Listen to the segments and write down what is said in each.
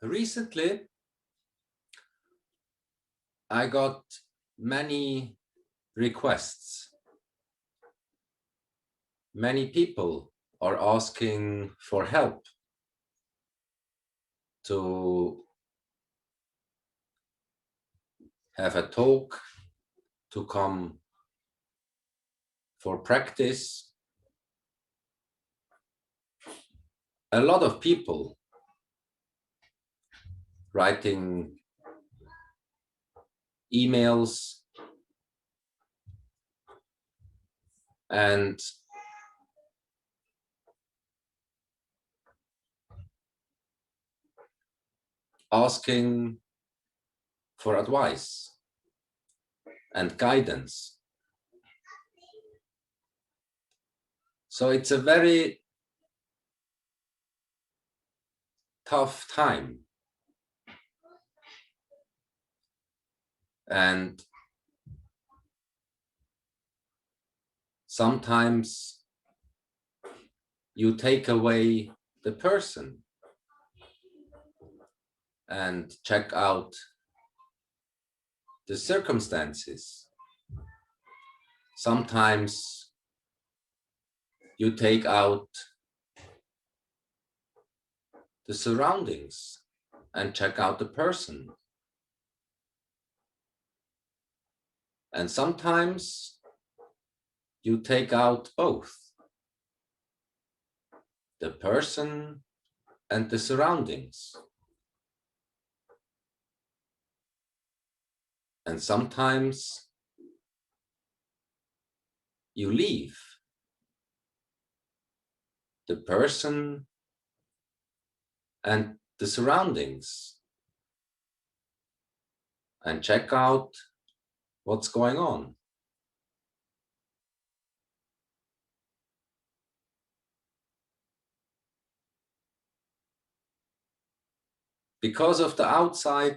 Recently, I got many requests. Many people are asking for help to have a talk, to come for practice. A lot of people writing emails and asking for advice and guidance. So it's a very tough time. And sometimes you take away the person and check out the circumstances. Sometimes you take out the surroundings and check out the person. And sometimes you take out both, the person and the surroundings. And sometimes you leave the person and the surroundings and check out what's going on. Because of the outside,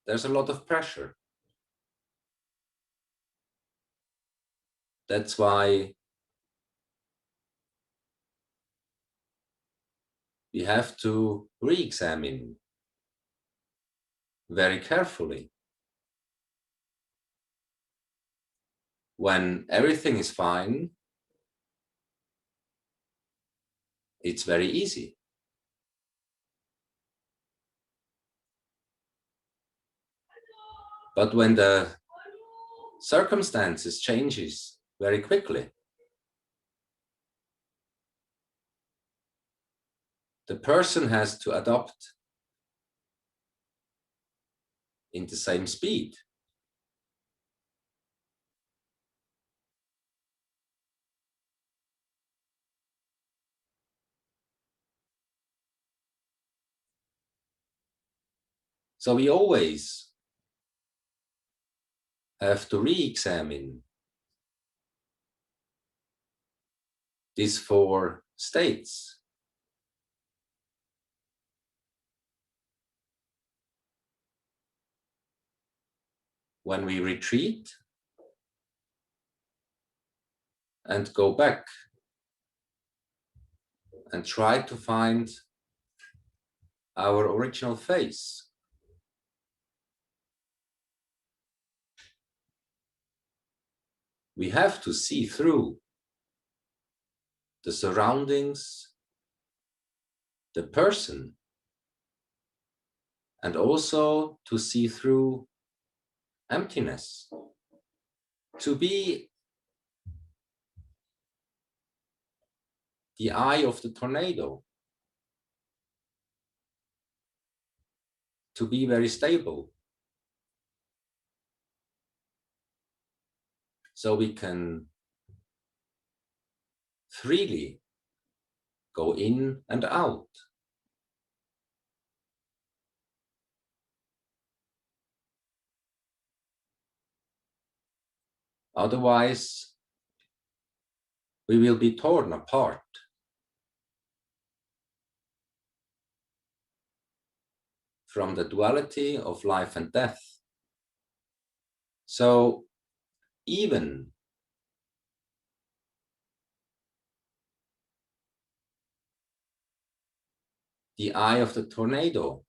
there's a lot of pressure. That's why we have to re-examine very carefully. When everything is fine, it's very easy. But when the circumstances changes very quickly, the person has to adapt in the same speed. So we always have to re-examine these 4 states. When we retreat and go back and try to find our original face. We have to see through the surroundings, the person, and also to see through emptiness, to be the eye of the tornado, to be very stable, so we can freely go in and out. Otherwise, we will be torn apart. From the duality of life and death. So even the eye of the tornado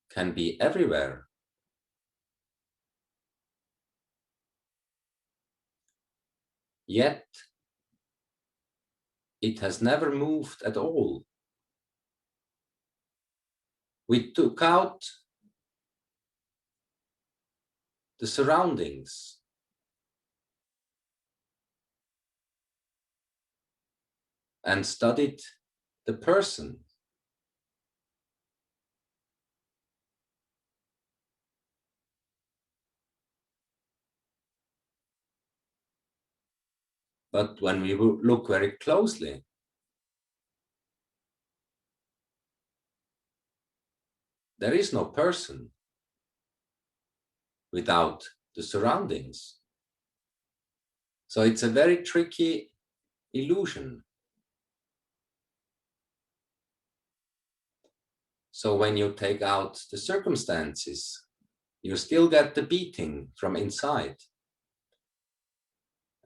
can be everywhere. Yet, it has never moved at all. We took out the surroundings and studied the person. But when we look very closely, there is no person without the surroundings. So it's a very tricky illusion. So when you take out the circumstances, you still get the beating from inside.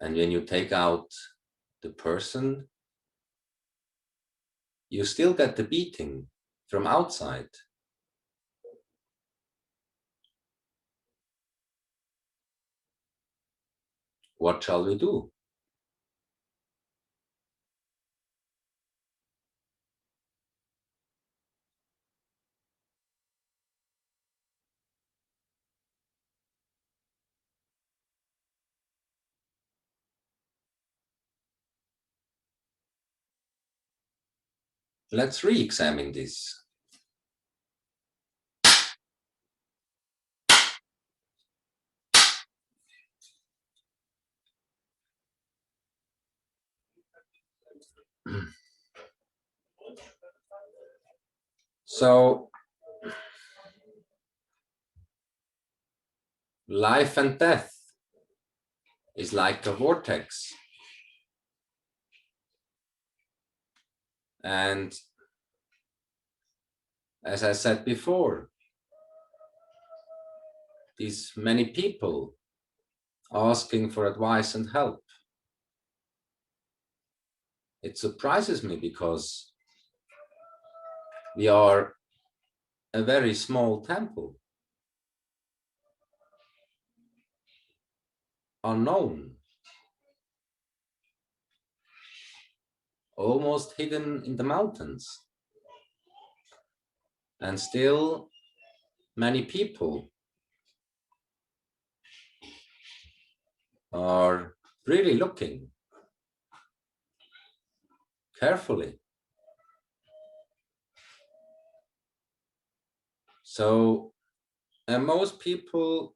And when you take out the person, you still get the beating from outside. What shall we do? Let's re-examine this. So, life and death is like a vortex. And as I said before, these many people asking for advice and help, it surprises me because we are a very small temple, unknown, almost hidden in the mountains. And still many people are really looking carefully. So, and most people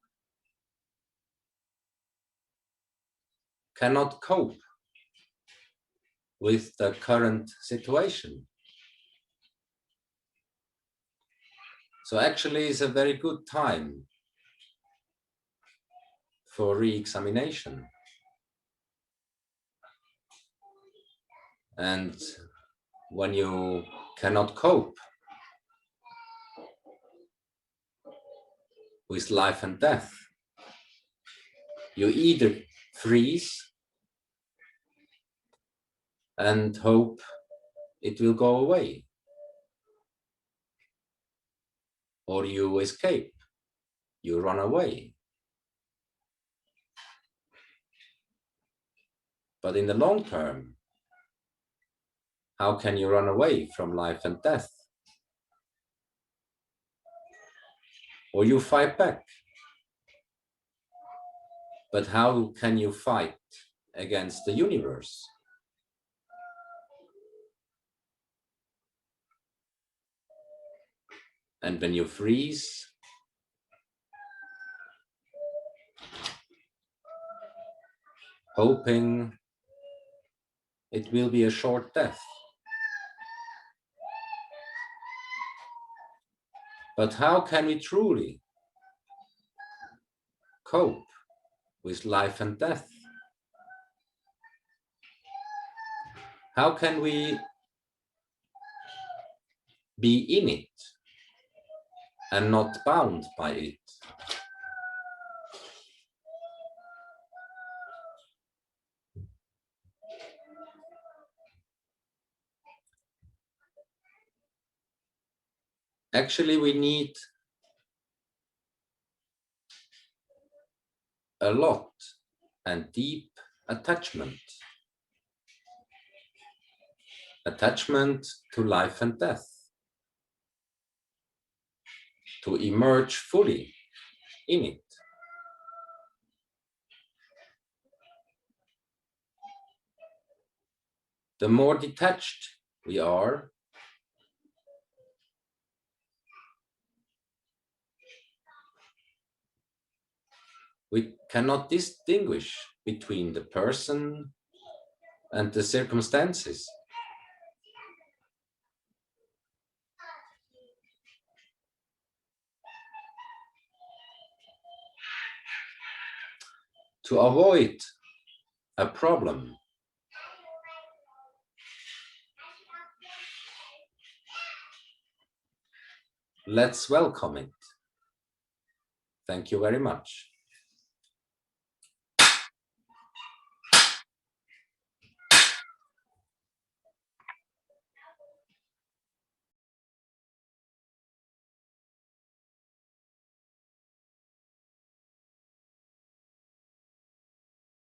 cannot cope with the current situation. So actually it's a very good time for re-examination. And when you cannot cope with life and death, you either freeze and hope it will go away, or you escape, you run away. But in the long term, how can you run away from life and death? Or you fight back. But how can you fight against the universe? And when you freeze, hoping it will be a short death. But how can we truly cope with life and death? How can we be in it and not bound by it? Actually, we need a lot and deep attachment. Attachment to life and death. To emerge fully in it. The more detached we are, we cannot distinguish between the person and the circumstances. To avoid a problem, let's welcome it. Thank you very much.